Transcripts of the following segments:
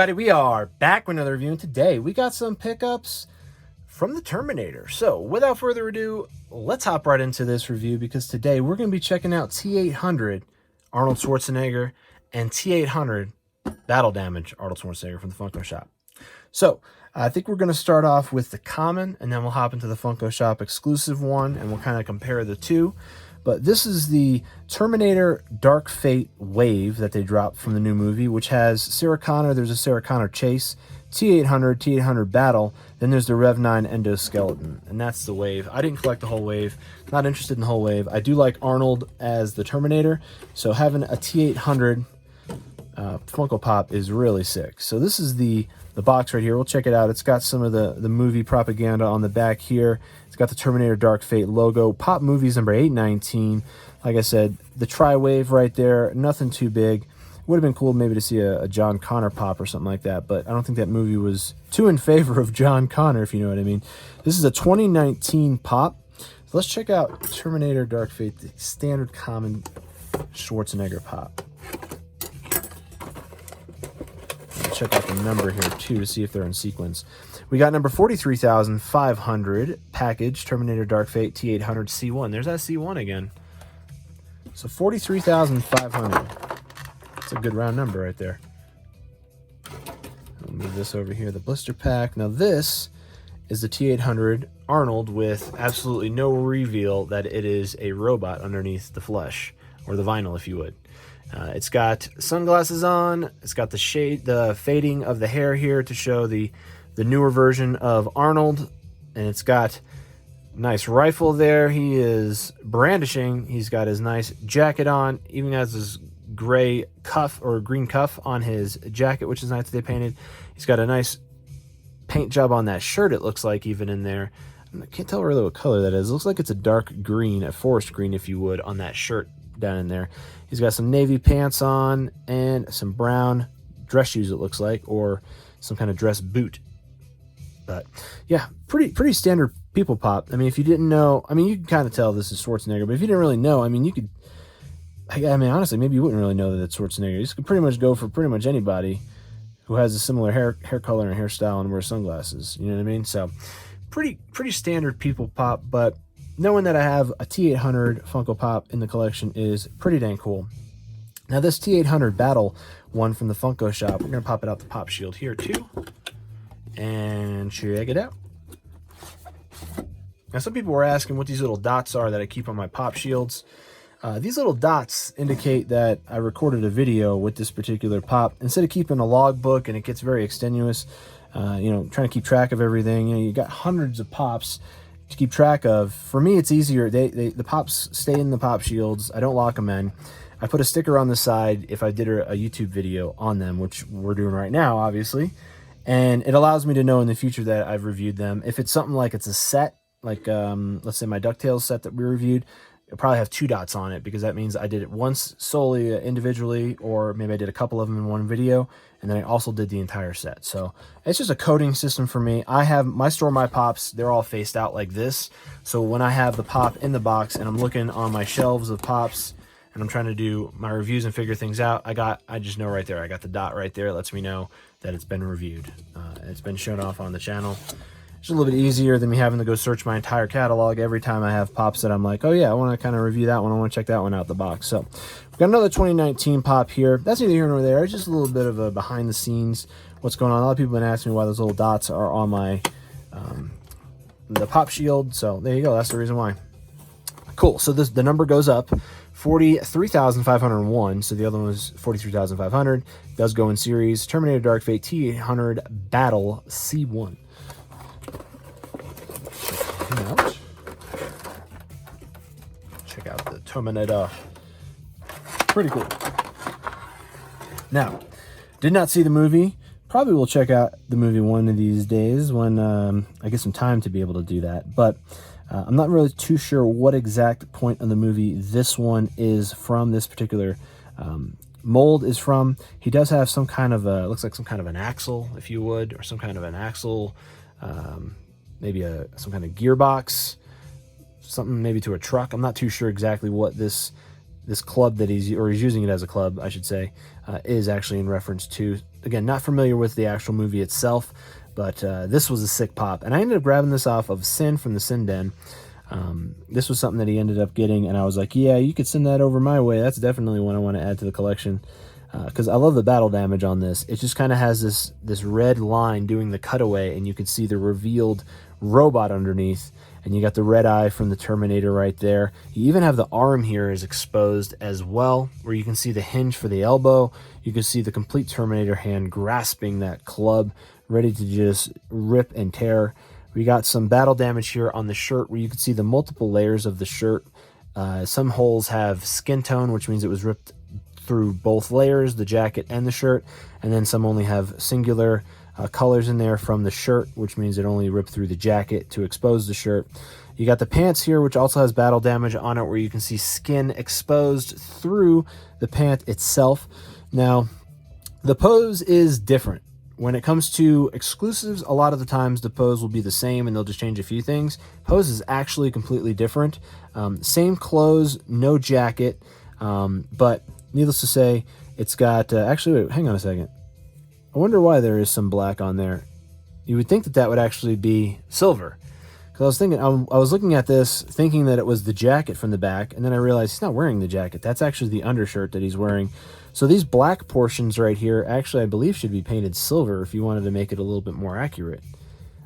We are back with another review, and today we got some pickups from the Terminator. So without further ado, let's hop right into this review, because today we're going to be checking out T800 Arnold Schwarzenegger and T800 Battle Damage Arnold Schwarzenegger from the Funko Shop. So I think we're going to start off with the common, and then we'll hop into the Funko Shop exclusive one, and we'll kind of compare the two. But this is the Terminator Dark Fate Wave that they dropped from the new movie, which has Sarah Connor. There's a Sarah Connor Chase, T800, T800 Battle, then there's the Rev 9 Endoskeleton, and that's the wave. I didn't collect the whole wave. Not interested in the whole wave. I do like Arnold as the Terminator, so having a T800 Funko Pop is really sick. So this is the box right here. We'll check it out. It's got some of the movie propaganda on the back here. It's got the Terminator Dark Fate logo. Pop Movies number 819. Like I said, the Tri-Wave right there. Nothing too big. Would have been cool maybe to see a John Connor pop or something like that, but I don't think that movie was too in favor of John Connor, if you know what I mean. This is a 2019 pop. So let's check out Terminator Dark Fate, the standard common Schwarzenegger pop. Check out the number here too to see if they're in sequence. We got number 43,500 package Terminator Dark Fate T800 C1. There's that C1 again. So 43,500. That's a good round number right there. I'll move this over here, the blister pack. Now this is the T800 Arnold with absolutely no reveal that it is a robot underneath the flesh, or the vinyl if you would. It's got sunglasses on. It's got the fading of the hair here to show the newer version of Arnold, and it's got a nice rifle there. He is brandishing. He's got his nice jacket on. Even has his gray cuff or green cuff on his jacket, which is nice that they painted. He's got a nice paint job on that shirt. It looks like even in there. I can't tell really what color that is. It looks like it's a dark green, a forest green, if you would, on that shirt down in there. He's got some navy pants on and some brown dress shoes, it looks like, or some kind of dress boot. But yeah, pretty standard people pop. I mean, if you didn't know, I mean, you can kind of tell this is Schwarzenegger, but if you didn't really know, I mean, you could, I mean, honestly, maybe you wouldn't really know that it's Schwarzenegger. You could pretty much go for pretty much anybody who has a similar hair color and hairstyle and wears sunglasses. You know what I mean? So pretty standard people pop, but knowing that I have a T800 Funko Pop in the collection is pretty dang cool. Now this T800 Battle one from the Funko Shop, we're going to pop it out the pop shield here too. And check it out. Now some people were asking what these little dots are that I keep on my pop shields. These little dots indicate that I recorded a video with this particular pop. Instead of keeping a logbook, and it gets very extenuous, you know, trying to keep track of everything. You know, you got hundreds of pops to keep track of. For me, it's easier. The pops stay in the pop shields. I don't lock them in. I put a sticker on the side if I did a YouTube video on them, which we're doing right now, obviously. And it allows me to know in the future that I've reviewed them. If it's something like it's a set, like let's say my DuckTales set that we reviewed, it'll probably have 2 dots on it, because that means I did it once solely individually, or maybe I did a couple of them in one video, and then I also did the entire set. So it's just a coding system for me. I store my pops, they're all faced out like this. So when I have the pop in the box and I'm looking on my shelves of pops and I'm trying to do my reviews and figure things out, I just know right there. I got the dot right there. It lets me know that it's been reviewed. It's been shown off on the channel. It's a little bit easier than me having to go search my entire catalog every time I have pops that I'm like, oh yeah, I want to kind of review that one. I want to check that one out the box. So we've got another 2019 pop here. That's neither here nor there. It's just a little bit of a behind the scenes, what's going on. A lot of people have been asking me why those little dots are on my the pop shield. So there you go. That's the reason why. Cool. So the number goes up. 43,501. So the other one was 43,500. Does go in series. Terminator Dark Fate T800 Battle C1. Out. Check out the Terminator. Pretty cool. Now, did not see the movie. Probably will check out the movie one of these days when I get some time to be able to do that. But I'm not really too sure what exact point of the movie this one is from, this particular mold is from. He does have some kind of a, looks like some kind of an axle, if you would, or some kind of an axle, maybe some kind of gearbox, something maybe to a truck. I'm not too sure exactly what this club that he's using it as a club, I should say, is actually in reference to. Again, not familiar with the actual movie itself, but this was a sick pop. And I ended up grabbing this off of Sin from the Sin Den. This was something that he ended up getting, and I was like, yeah, you could send that over my way. That's definitely one I want to add to the collection, because I love the battle damage on this. It just kind of has this red line doing the cutaway, and you can see the revealed robot underneath, and you got the red eye from the Terminator right there. You even have the arm here is exposed as well, where you can see the hinge for the elbow. You can see the complete Terminator hand grasping that club, ready to just rip and tear. We got some battle damage here on the shirt, where you can see the multiple layers of the shirt. Some holes have skin tone, which means it was ripped through both layers, the jacket and the shirt, and then some only have singular colors in there from the shirt, which means it only ripped through the jacket to expose the shirt. You got the pants here, which also has battle damage on it, where you can see skin exposed through the pant itself. Now, the pose is different. When it comes to exclusives, a lot of the times the pose will be the same and they'll just change a few things. Pose is actually completely different. Same clothes, no jacket, but needless to say, it's got... actually, wait, hang on a second. I wonder why there is some black on there. You would think that that would actually be silver. Because I was thinking, I was looking at this thinking that it was the jacket from the back, and then I realized he's not wearing the jacket. That's actually the undershirt that he's wearing. So these black portions right here, actually, I believe should be painted silver if you wanted to make it a little bit more accurate.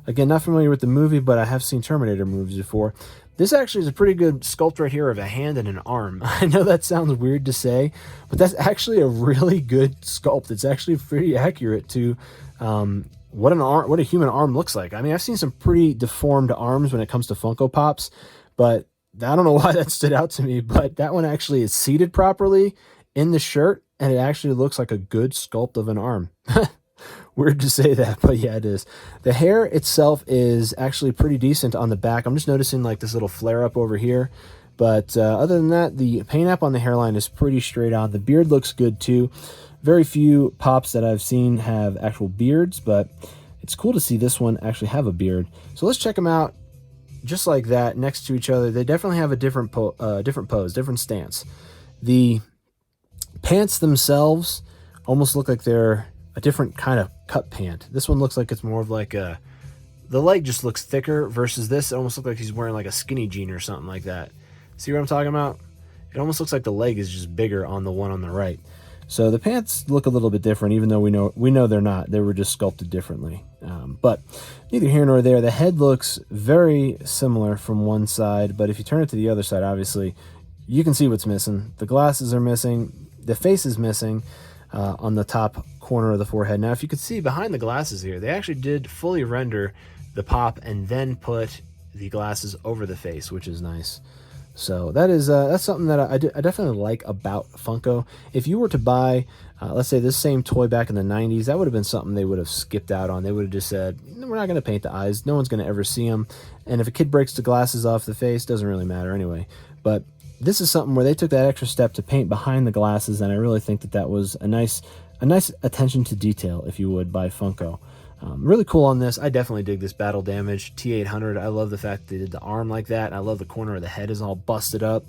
Again, not familiar with the movie, but I have seen Terminator movies before. This actually is a pretty good sculpt right here of a hand and an arm. I know that sounds weird to say, but that's actually a really good sculpt. It's actually pretty accurate to what a human arm looks like. I mean, I've seen some pretty deformed arms when it comes to Funko Pops, but I don't know why that stood out to me, but that one actually is seated properly in the shirt, and it actually looks like a good sculpt of an arm. Weird to say that, but yeah, it is. The hair itself is actually pretty decent on the back. I'm just noticing like this little flare up over here. But other than that, the paint app on the hairline is pretty straight on. The beard looks good too. Very few pops that I've seen have actual beards, but it's cool to see this one actually have a beard. So let's check them out just like that next to each other. They definitely have a different pose, different stance. The pants themselves almost look like they're a different kind of cut pant. This one looks like it's more of like the leg just looks thicker versus this. It almost looks like he's wearing like a skinny jean or something like that. See what I'm talking about? It almost looks like the leg is just bigger on the one on the right. So the pants look a little bit different, even though we know they're not. They were just sculpted differently. But neither here nor there. The head looks very similar from one side, but if you turn it to the other side, obviously, you can see what's missing. The glasses are missing. The face is missing on the top corner of the forehead. Now, if you could see behind the glasses here, they actually did fully render the pop and then put the glasses over the face, which is nice. So that is that's something that I definitely like about Funko. If you were to buy, let's say, this same toy back in the 90s, that would have been something they would have skipped out on. They would have just said, we're not going to paint the eyes. No one's going to ever see them. And if a kid breaks the glasses off the face, doesn't really matter anyway. But this is something where they took that extra step to paint behind the glasses, and I really think that that was a nice attention to detail, if you would, by Funko. Really cool on this. I definitely dig this battle damage T800. I love the fact that they did the arm like that. I love the corner of the head is all busted up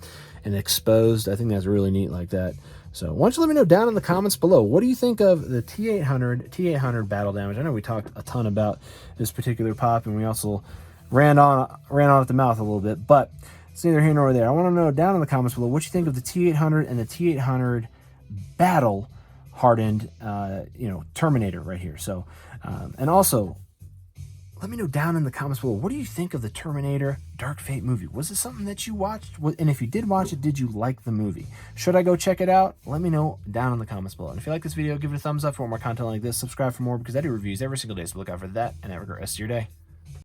and exposed. I think that's really neat like that. So why don't you let me know down in the comments below, what do you think of the T800 battle damage? I know we talked a ton about this particular pop, and we also ran on at the mouth a little bit, but it's neither here nor there. I want to know down in the comments below what you think of the T800 and the T800 battle hardened Terminator right here. So and also let me know down in the comments below, what do you think of the Terminator Dark Fate movie? Was it something that you watched? And if you did watch it, did you like the movie? Should I go check it out? Let me know down in the comments below. And if you like this video, give it a thumbs up for more content like this. Subscribe for more, because I do reviews every single day, so look out for that, and have a great rest of your day.